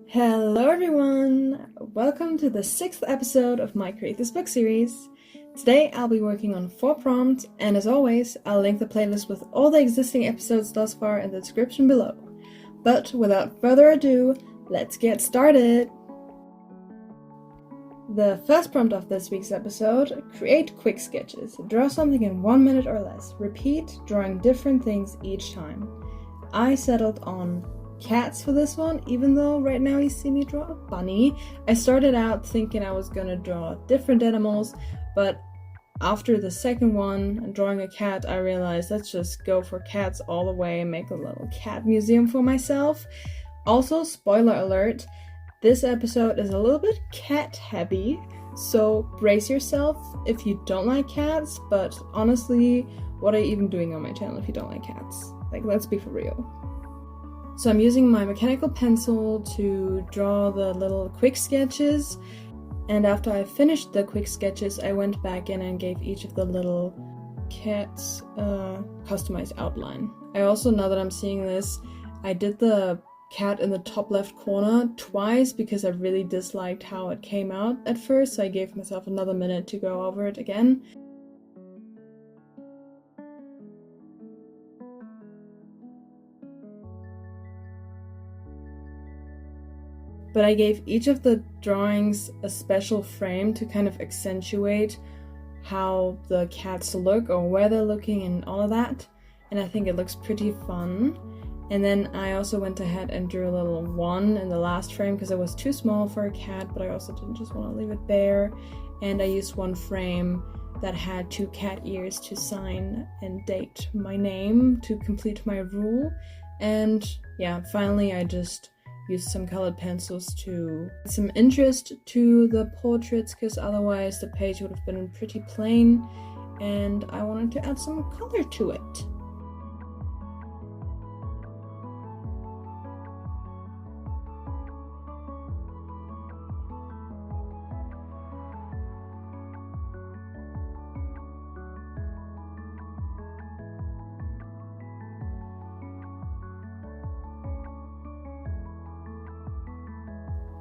Hello everyone! Welcome to the 6th episode of my Create This Book series. Today I'll be working on 4 prompts, and as always, I'll link the playlist with all the existing episodes thus far in the description below. But without further ado, let's get started! The first prompt of this week's episode: create quick sketches. Draw something in 1 minute or less. Repeat, drawing different things each time. I settled on cats for this one, even though right now you see me draw a bunny. I started out thinking I was gonna draw different animals, but after the second one and drawing a cat, I realized let's just go for cats all the way and make a little cat museum for myself. Also, spoiler alert, this episode is a little bit cat heavy, so brace yourself if you don't like cats, but honestly, what are you even doing on my channel if you don't like cats? Like, let's be for real. So I'm using my mechanical pencil to draw the little quick sketches, and after I finished the quick sketches, I went back in and gave each of the little cats a customized outline. I also, now that I'm seeing this, I did the cat in the top left corner twice because I really disliked how it came out at first, so I gave myself another minute to go over it again. But I gave each of the drawings a special frame to kind of accentuate how the cats look or where they're looking and all of that. And I think it looks pretty fun. And then I also went ahead and drew a little one in the last frame because it was too small for a cat, but I also didn't just want to leave it there. And I used one frame that had 2 cat ears to sign and date my name to complete my rule. And yeah, finally I just used some colored pencils to add some interest to the portraits, because otherwise the page would have been pretty plain, and I wanted to add some color to it.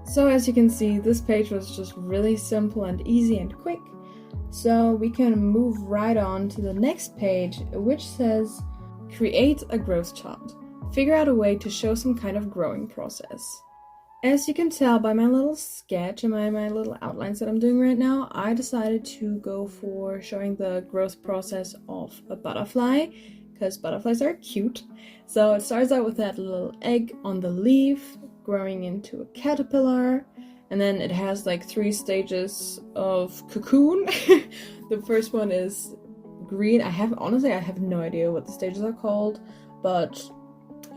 So as you can see, this page was just really simple and easy and quick. So we can move right on to the next page, which says, create a growth chart. Figure out a way to show some kind of growing process. As you can tell by my little sketch and my little outlines that I'm doing right now, I decided to go for showing the growth process of a butterfly, because butterflies are cute. So it starts out with that little egg on the leaf, growing into a caterpillar, and then it has like 3 stages of cocoon. The first one is green. I have no idea what the stages are called, but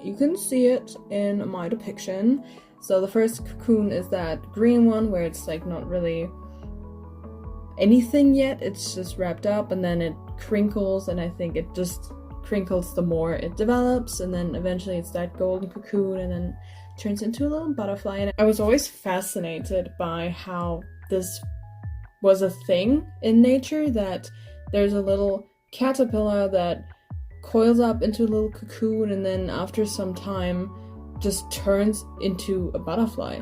you can see it in my depiction. So the first cocoon is that green one where it's like not really anything yet, it's just wrapped up, and then it crinkles, and I think it just crinkles the more it develops, and then eventually it's that golden cocoon and then turns into a little butterfly. And I was always fascinated by how this was a thing in nature, that there's a little caterpillar that coils up into a little cocoon and then after some time just turns into a butterfly.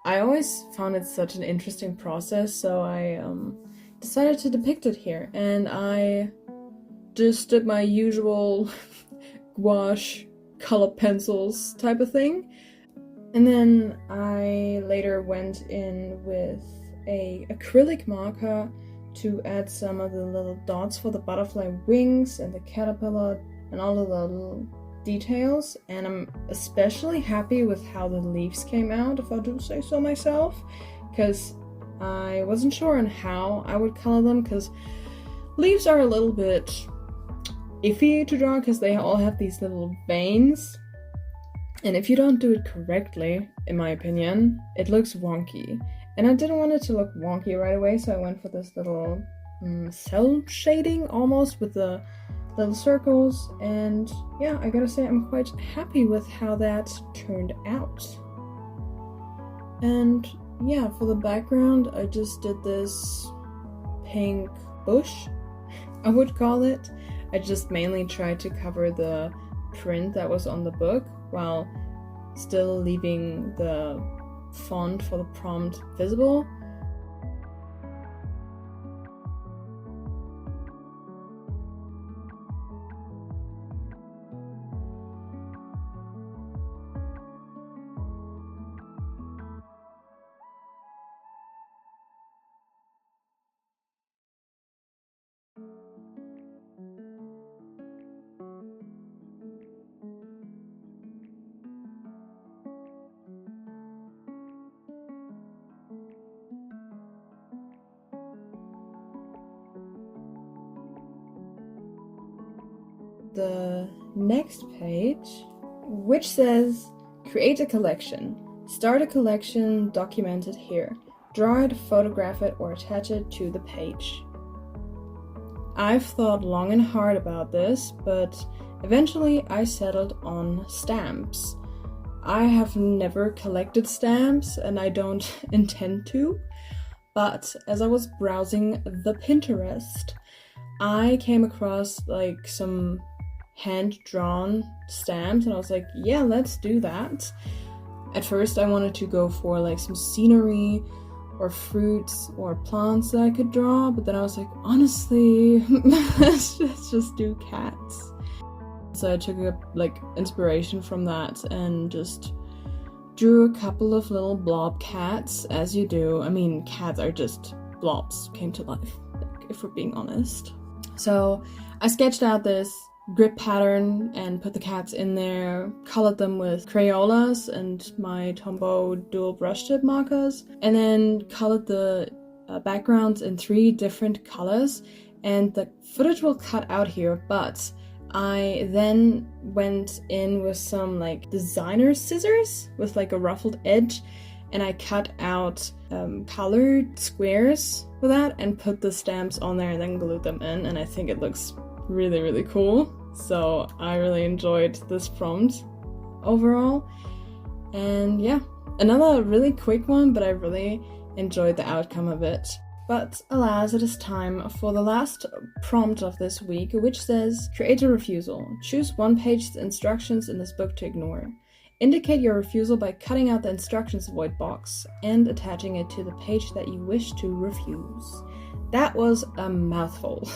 I always found it such an interesting process, so I decided to depict it here, and I just did my usual gouache color pencils type of thing, and then I later went in with a acrylic marker to add some of the little dots for the butterfly wings and the caterpillar and all of the little details, and I'm especially happy with how the leaves came out, if I do say so myself, because I wasn't sure on how I would color them, because leaves are a little bit iffy to draw because they all have these little veins, and if you don't do it correctly, in my opinion, it looks wonky, and I didn't want it to look wonky right away, so I went for this little cell shading almost with the little circles, and yeah, I gotta say I'm quite happy with how that turned out. And yeah, for the background, I just did this pink bush, I would call it. I just mainly tried to cover the print that was on the book while still leaving the font for the prompt visible. The next page, which says create a collection. Start a collection, document it here. Draw it, photograph it, or attach it to the page. I've thought long and hard about this, but eventually I settled on stamps. I have never collected stamps and I don't intend to, but as I was browsing the Pinterest, I came across like some hand-drawn stamps and I was like, yeah, let's do that. At first I wanted to go for like some scenery or fruits or plants that I could draw, but then I was like, honestly, let's just do cats. So I took like inspiration from that and just drew a couple of little blob cats, as you do. I mean, cats are just blobs came to life, like, if we're being honest. So I sketched out this grip pattern and put the cats in there, colored them with Crayolas and my Tombow dual brush tip markers, and then colored the backgrounds in 3 different colors. And the footage will cut out here, but I then went in with some like designer scissors with like a ruffled edge, and I cut out colored squares with that and put the stamps on there and then glued them in, and I think it looks really, really cool. So I really enjoyed this prompt overall. And yeah, another really quick one, but I really enjoyed the outcome of it. But alas, it is time for the last prompt of this week, which says, create a refusal. Choose one page's instructions in this book to ignore. Indicate your refusal by cutting out the instructions void box and attaching it to the page that you wish to refuse. That was a mouthful,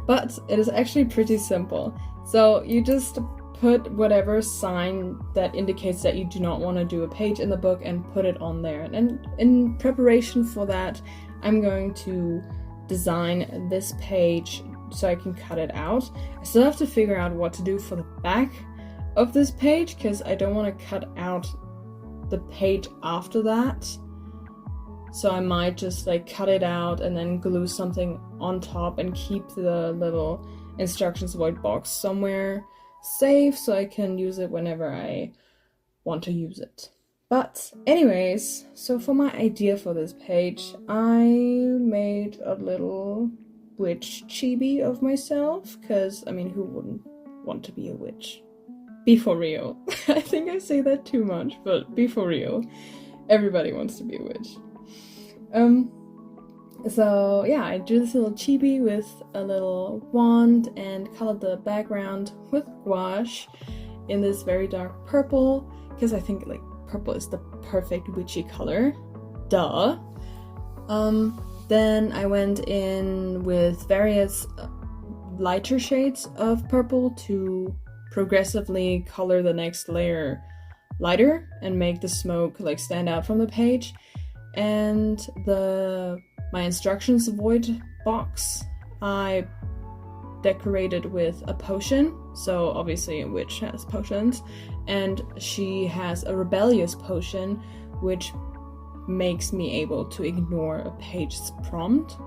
but it is actually pretty simple. So you just put whatever sign that indicates that you do not want to do a page in the book and put it on there. And in preparation for that, I'm going to design this page so I can cut it out. I still have to figure out what to do for the back of this page because I don't want to cut out the page after that. So I might just like cut it out and then glue something on top and keep the little instructions void box somewhere safe so I can use it whenever I want to use it. But anyways, so for my idea for this page, I made a little witch chibi of myself because, I mean, who wouldn't want to be a witch? Be for real. I think I say that too much, but be for real. Everybody wants to be a witch. So yeah, I drew this little chibi with a little wand and colored the background with gouache in this very dark purple because I think like purple is the perfect witchy color. Duh. Then I went in with various lighter shades of purple to progressively color the next layer lighter and make the smoke like stand out from the page. And my instructions void box I decorated with a potion. So obviously a witch has potions, and she has a rebellious potion which makes me able to ignore a page's prompt.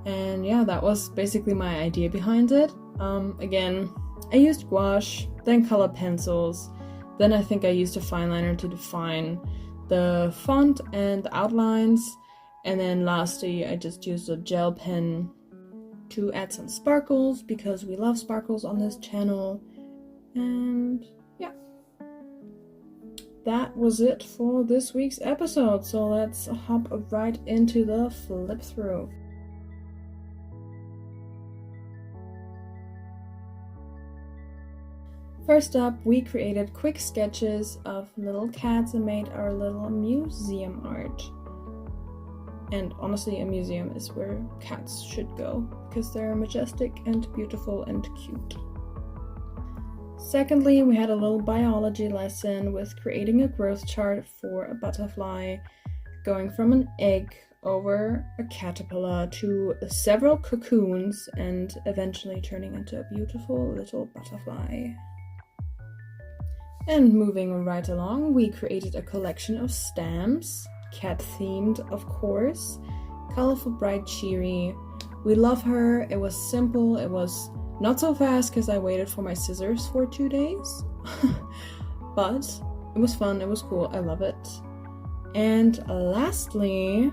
And yeah, that was basically my idea behind it. Again, I used gouache, then color pencils, then I think I used a fineliner to define the font and the outlines, and then lastly I just used a gel pen to add some sparkles because we love sparkles on this channel. And yeah, that was it for this week's episode. So let's hop right into the flip through. First up, we created quick sketches of little cats and made our little museum art. And honestly, a museum is where cats should go because they're majestic and beautiful and cute. Secondly, we had a little biology lesson with creating a growth chart for a butterfly, going from an egg over a caterpillar to several cocoons and eventually turning into a beautiful little butterfly. And moving right along, we created a collection of stamps, cat-themed of course, colorful, bright, cheery. We love her. It was simple. It was not so fast because I waited for my scissors for 2 days. But it was fun. It was cool. I love it. And lastly,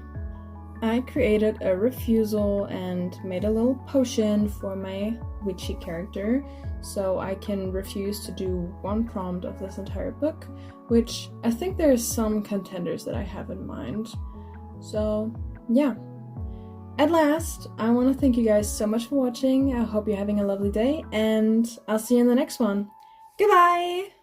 I created a refusal and made a little potion for my witchy character, so I can refuse to do one prompt of this entire book, which I think there's some contenders that I have in mind. So yeah. At last, I want to thank you guys so much for watching. I hope you're having a lovely day, and I'll see you in the next one. Goodbye!